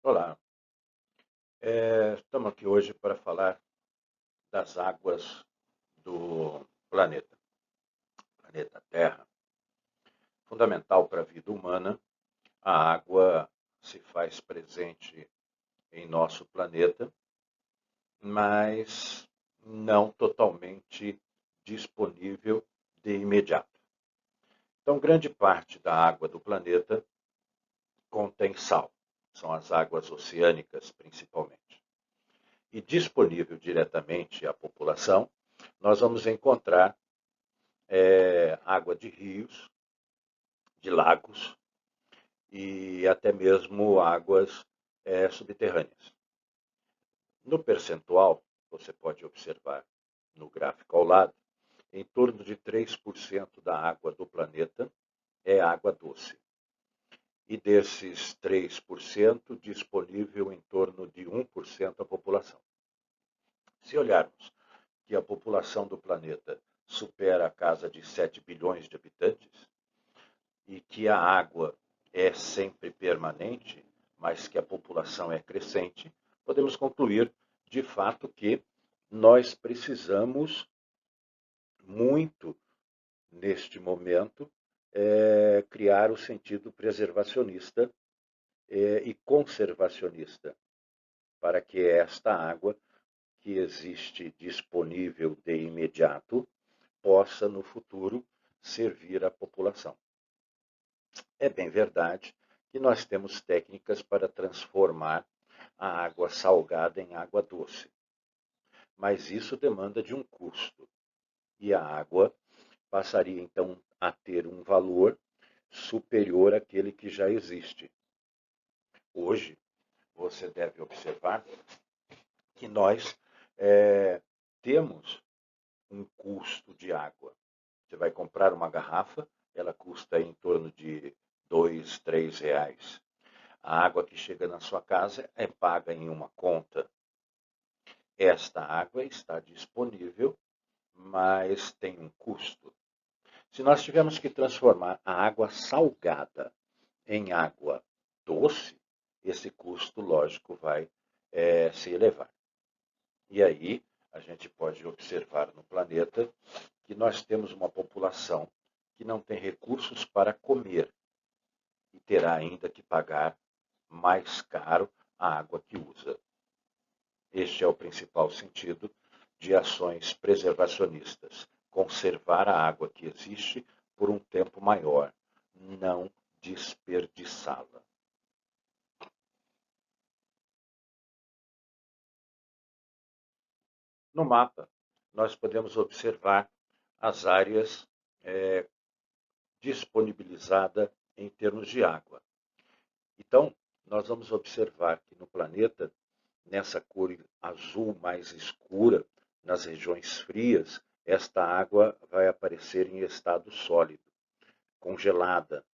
Olá, estamos aqui hoje para falar das águas do planeta Terra. Fundamental para a vida humana, a água se faz presente em nosso planeta, mas não totalmente disponível de imediato. Então, grande parte da água do planeta contém sal, são as águas oceânicas principalmente. E disponível diretamente à população, nós vamos encontrar água de rios, de lagos e até mesmo águas subterrâneas. No percentual, você pode observar no gráfico ao lado, em torno de 3% da água do planeta é água doce. E desses 3%, disponível em torno de 1% da população. Se olharmos que a população do planeta supera a casa de 7 bilhões de habitantes e que a água é sempre permanente, mas que a população é crescente, podemos concluir, de fato, que nós precisamos muito, neste momento, criar o sentido preservacionista e conservacionista, para que esta água que existe disponível de imediato possa, no futuro, servir à população. É bem verdade que nós temos técnicas para transformar a água salgada em água doce, mas isso demanda de um custo, e a água passaria então a ter um valor superior àquele que já existe. Hoje, você deve observar que nós temos um custo de água. Você vai comprar uma garrafa, ela custa em torno de R$ 2, R$ 3. A água que chega na sua casa é paga em uma conta. Esta água está disponível, mas tem um custo. Se nós tivermos que transformar a água salgada em água doce, esse custo, lógico, vai se elevar. E aí, a gente pode observar no planeta que nós temos uma população que não tem recursos para comer e terá ainda que pagar mais caro a água que usa. Este é o principal sentido de ações preservacionistas: conservar a água que existe por um tempo maior, não desperdiçá-la. No mapa, nós podemos observar as áreas disponibilizadas em termos de água. Então, nós vamos observar que no planeta, nessa cor azul mais escura, nas regiões frias, esta água vai aparecer em estado sólido, congelada.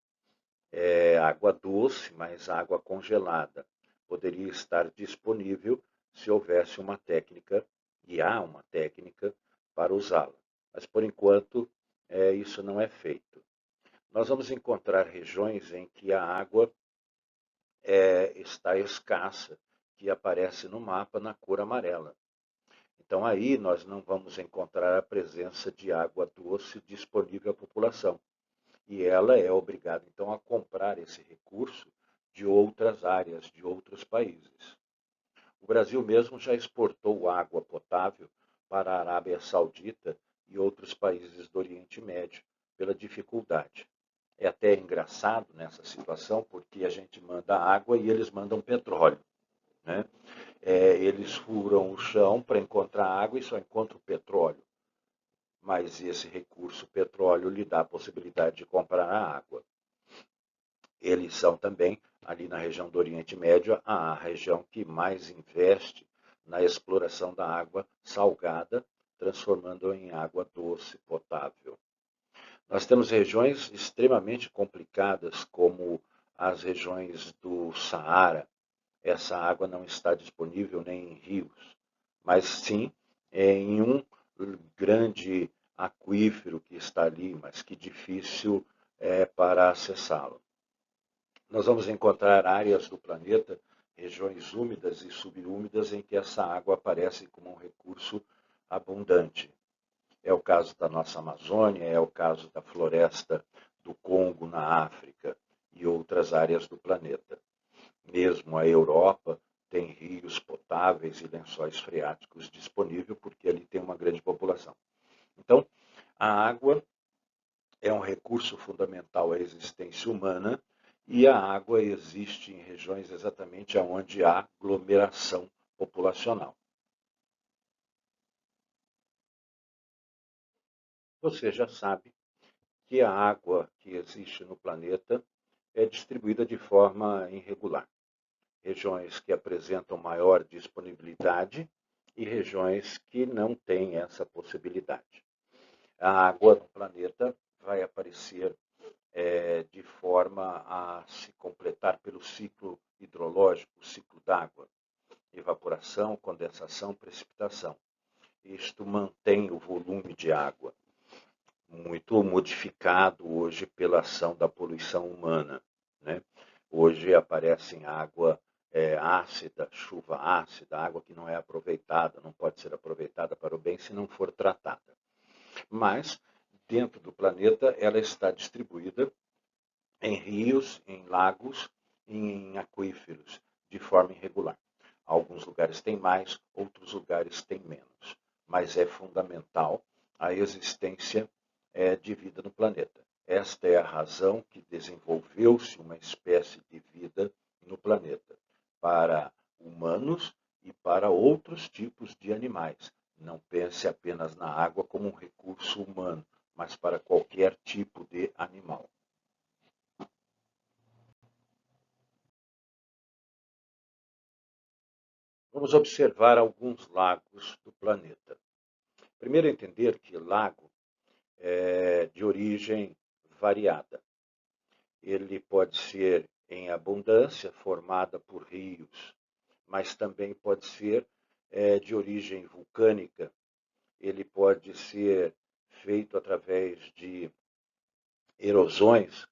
É água doce, mas água congelada. Poderia estar disponível se houvesse uma técnica, e há uma técnica, para usá-la. Mas, por enquanto, isso não é feito. Nós vamos encontrar regiões em que a água está escassa, que aparece no mapa na cor amarela. Então, aí nós não vamos encontrar a presença de água doce disponível à população. E ela é obrigada, então, a comprar esse recurso de outras áreas, de outros países. O Brasil mesmo já exportou água potável para a Arábia Saudita e outros países do Oriente Médio, pela dificuldade. É até engraçado nessa situação, porque a gente manda água e eles mandam petróleo, né? Eles furam o chão para encontrar água e só encontram petróleo. Mas esse recurso petróleo lhe dá a possibilidade de comprar a água. Eles são também, ali na região do Oriente Médio, a região que mais investe na exploração da água salgada, transformando-a em água doce, potável. Nós temos regiões extremamente complicadas, como as regiões do Saara. Essa água não está disponível nem em rios, mas sim em um grande aquífero que está ali, mas que difícil para acessá-lo. Nós vamos encontrar áreas do planeta regiões úmidas e subúmidas em que essa água aparece como um recurso abundante. É o caso da nossa Amazônia, é o caso da floresta do Congo na África e outras áreas do planeta. Mesmo a Europa tem rios potáveis e lençóis freáticos disponíveis porque ali tem uma grande população. Então, a água é um recurso fundamental à existência humana e a água existe em regiões exatamente onde há aglomeração populacional. Você já sabe que a água que existe no planeta é distribuída de forma irregular. Regiões que apresentam maior disponibilidade e regiões que não têm essa possibilidade. A água no planeta vai aparecer de forma a se completar pelo ciclo hidrológico, o ciclo d'água, evaporação, condensação, precipitação. Isto mantém o volume de água, muito modificado hoje pela ação da poluição humana, né? Hoje aparece em água ácida, chuva ácida, água que não é aproveitada, não pode ser aproveitada para o bem se não for tratada. Mas, dentro do planeta, ela está distribuída em rios, em lagos e em aquíferos, de forma irregular. Alguns lugares têm mais, outros lugares têm menos. Mas é fundamental a existência de vida no planeta. Esta é a razão que desenvolveu-se uma espécie de vida no planeta, para humanos e para outros tipos de animais. Não pense apenas na água como um recurso humano, mas para qualquer tipo de animal. Vamos observar alguns lagos do planeta. Primeiro, entender que lago é de origem variada. Ele pode ser em abundância, formada por rios, mas também pode ser de origem vulcânica. Ele pode ser feito através de erosões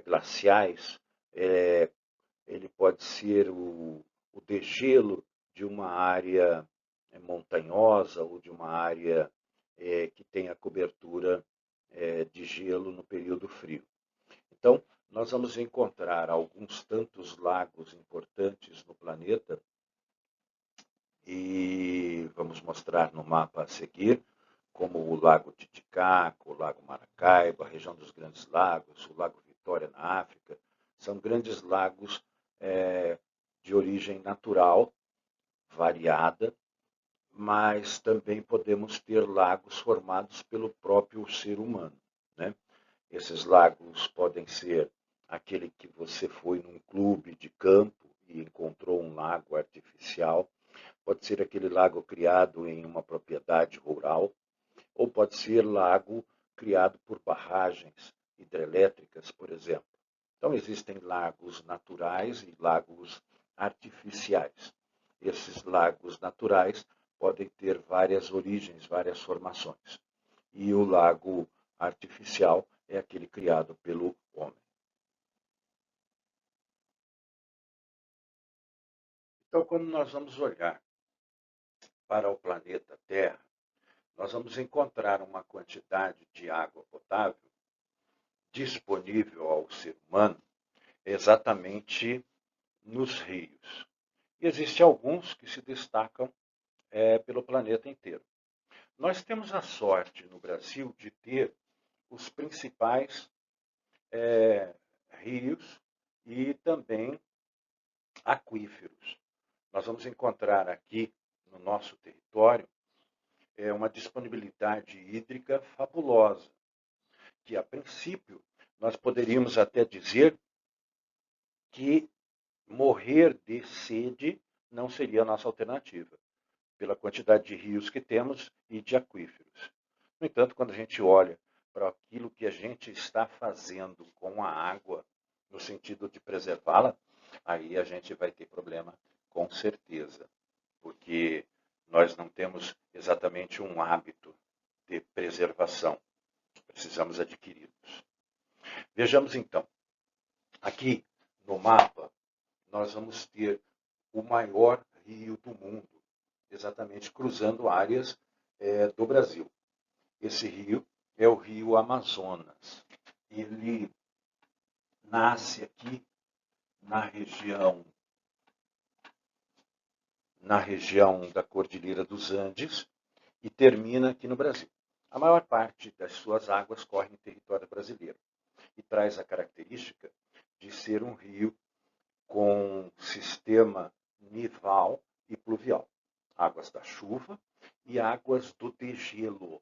glaciais, ele pode ser o degelo de uma área montanhosa ou de uma área que tenha cobertura de gelo no período frio. Então, nós vamos encontrar alguns tantos lagos importantes no planeta e vamos mostrar no mapa a seguir, como o Lago Titicaca, o Lago Maracaibo, a região dos Grandes Lagos, o Lago Vitória na África. São grandes lagos de origem natural, variada, mas também podemos ter lagos formados pelo próprio ser humano, né? Esses lagos podem ser aquele que você foi num clube de campo e encontrou um lago artificial, pode ser aquele lago criado em uma propriedade rural, ou pode ser lago criado por barragens hidrelétricas, por exemplo. Então, existem lagos naturais e lagos artificiais. Esses lagos naturais podem ter várias origens, várias formações. E o lago artificial é aquele criado pelo homem. Então, quando nós vamos olhar para o planeta Terra, nós vamos encontrar uma quantidade de água potável disponível ao ser humano exatamente nos rios. E existem alguns que se destacam pelo planeta inteiro. Nós temos a sorte no Brasil de ter os principais rios e também aquíferos. Nós vamos encontrar aqui no nosso território uma disponibilidade hídrica fabulosa, que a princípio nós poderíamos até dizer que morrer de sede não seria a nossa alternativa, pela quantidade de rios que temos e de aquíferos. No entanto, quando a gente olha para aquilo que a gente está fazendo com a água, no sentido de preservá-la, aí a gente vai ter problema com certeza, porque nós não temos exatamente um hábito de preservação, precisamos adquiri-los. Vejamos então, aqui no mapa, nós vamos ter o maior rio do mundo, exatamente cruzando áreas do Brasil. Esse rio é o rio Amazonas. Ele nasce aqui na região da Cordilheira dos Andes e termina aqui no Brasil. A maior parte das suas águas corre em território brasileiro e traz a característica de ser um rio com sistema nival e pluvial. Águas da chuva e águas do degelo.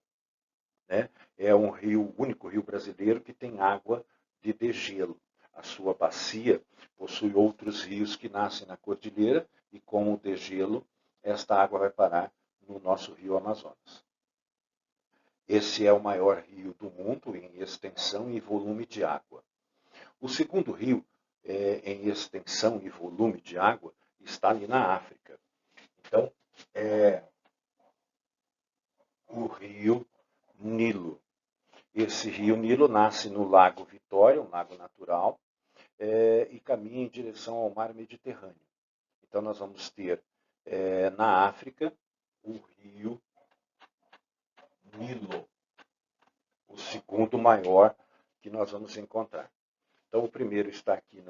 Né? É um rio, o único rio brasileiro que tem água de degelo. A sua bacia possui outros rios que nascem na cordilheira e com o degelo, esta água vai parar no nosso rio Amazonas. Esse é o maior rio do mundo em extensão e volume de água. O segundo rio em extensão e volume de água está ali na África. Então, é o rio Nilo. Esse rio Nilo nasce no Lago Vitória, um lago natural, e caminha em direção ao mar Mediterrâneo. Então, nós vamos ter na África o rio Nilo, o segundo maior que nós vamos encontrar. Então, o primeiro está aqui,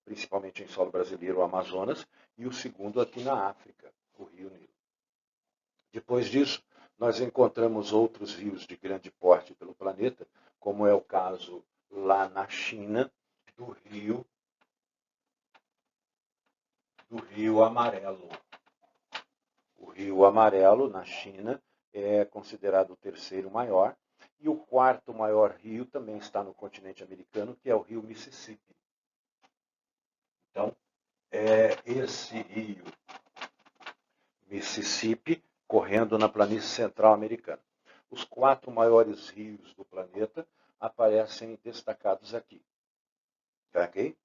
principalmente em solo brasileiro, o Amazonas, e o segundo aqui na África, o rio Nilo. Depois disso, nós encontramos outros rios de grande porte pelo planeta, como é o caso lá na China, do Rio Amarelo. O Rio Amarelo, na China, é considerado o terceiro maior, e o quarto maior rio também está no continente americano, que é o rio Mississippi. Então, esse rio Mississippi correndo na planície central americana. Os 4 maiores rios do planeta aparecem destacados aqui. Okay?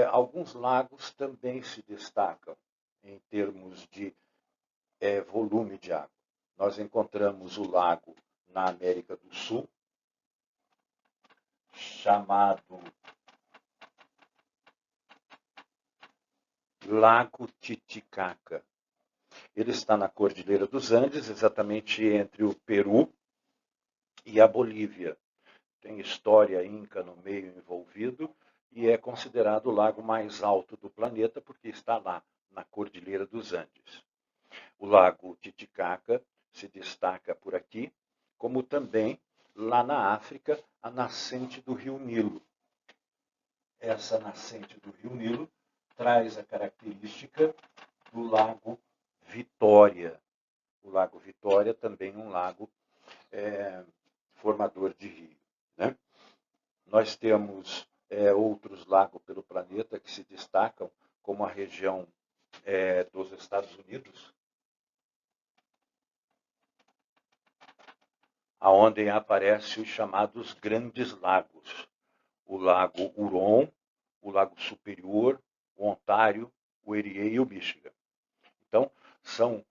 Alguns lagos também se destacam em termos de volume de água. Nós encontramos o lago na América do Sul, chamado Lago Titicaca. Ele está na Cordilheira dos Andes, exatamente entre o Peru e a Bolívia. Tem história inca no meio envolvido e é considerado o lago mais alto do planeta porque está lá, na Cordilheira dos Andes. O lago Titicaca se destaca por aqui, como também lá na África, a nascente do rio Nilo. Essa nascente do rio Nilo traz a característica do lago Vitória. O lago Vitória também um lago formador de rio. Né? Nós temos outros lagos pelo planeta que se destacam, como a região dos Estados Unidos, onde aparecem os chamados Grandes Lagos. O Lago Huron, o Lago Superior, o Ontário, o Erie e o Michigan. Então, são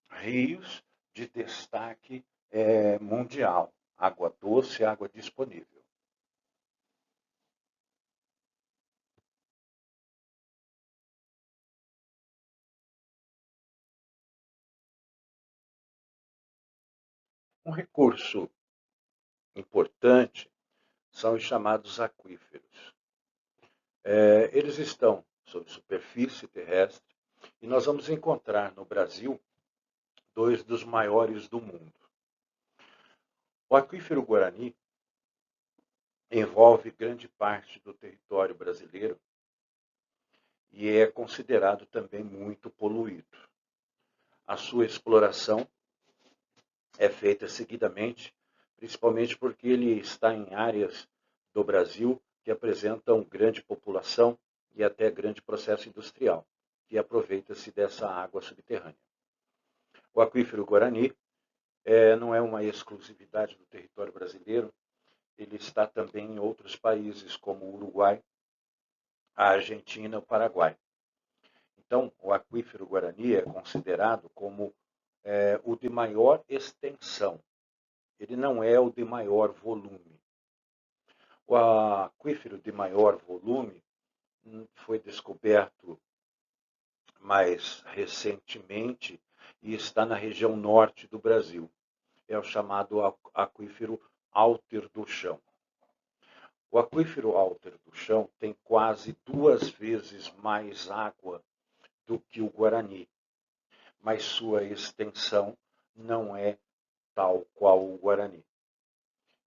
rios de destaque mundial. Água doce, água disponível. Um recurso importante são os chamados aquíferos. Eles estão sob superfície terrestre e nós vamos encontrar no Brasil 2 dos maiores do mundo. O aquífero Guarani envolve grande parte do território brasileiro e é considerado também muito poluído. A sua exploração é feita seguidamente, principalmente porque ele está em áreas do Brasil que apresentam grande população e até grande processo industrial, que aproveita-se dessa água subterrânea. O aquífero Guarani não é uma exclusividade do território brasileiro, ele está também em outros países, como o Uruguai, a Argentina e o Paraguai. Então, o aquífero Guarani é considerado como o de maior extensão. Ele não é o de maior volume. O aquífero de maior volume foi descoberto mais recentemente e está na região norte do Brasil. É o chamado aquífero Alter do Chão. O aquífero Alter do Chão tem quase 2 vezes mais água do que o Guarani, mas sua extensão não é tal qual o Guarani.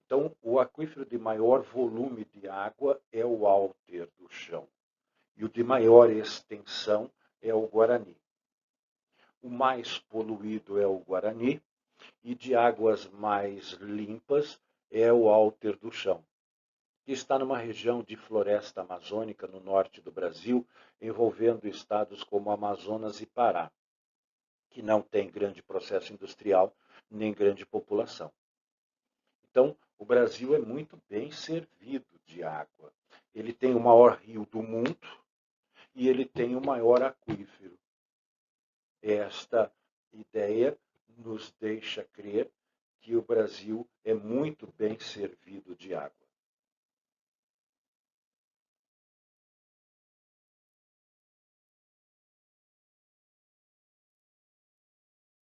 Então, o aquífero de maior volume de água é o Alter do Chão, e o de maior extensão é o Guarani. O mais poluído é o Guarani, e de águas mais limpas é o Alter do Chão, que está numa região de floresta amazônica no norte do Brasil, envolvendo estados como Amazonas e Pará, que não tem grande processo industrial nem grande população. Então, o Brasil é muito bem servido de água. Ele tem o maior rio do mundo e ele tem o maior aquífero. Esta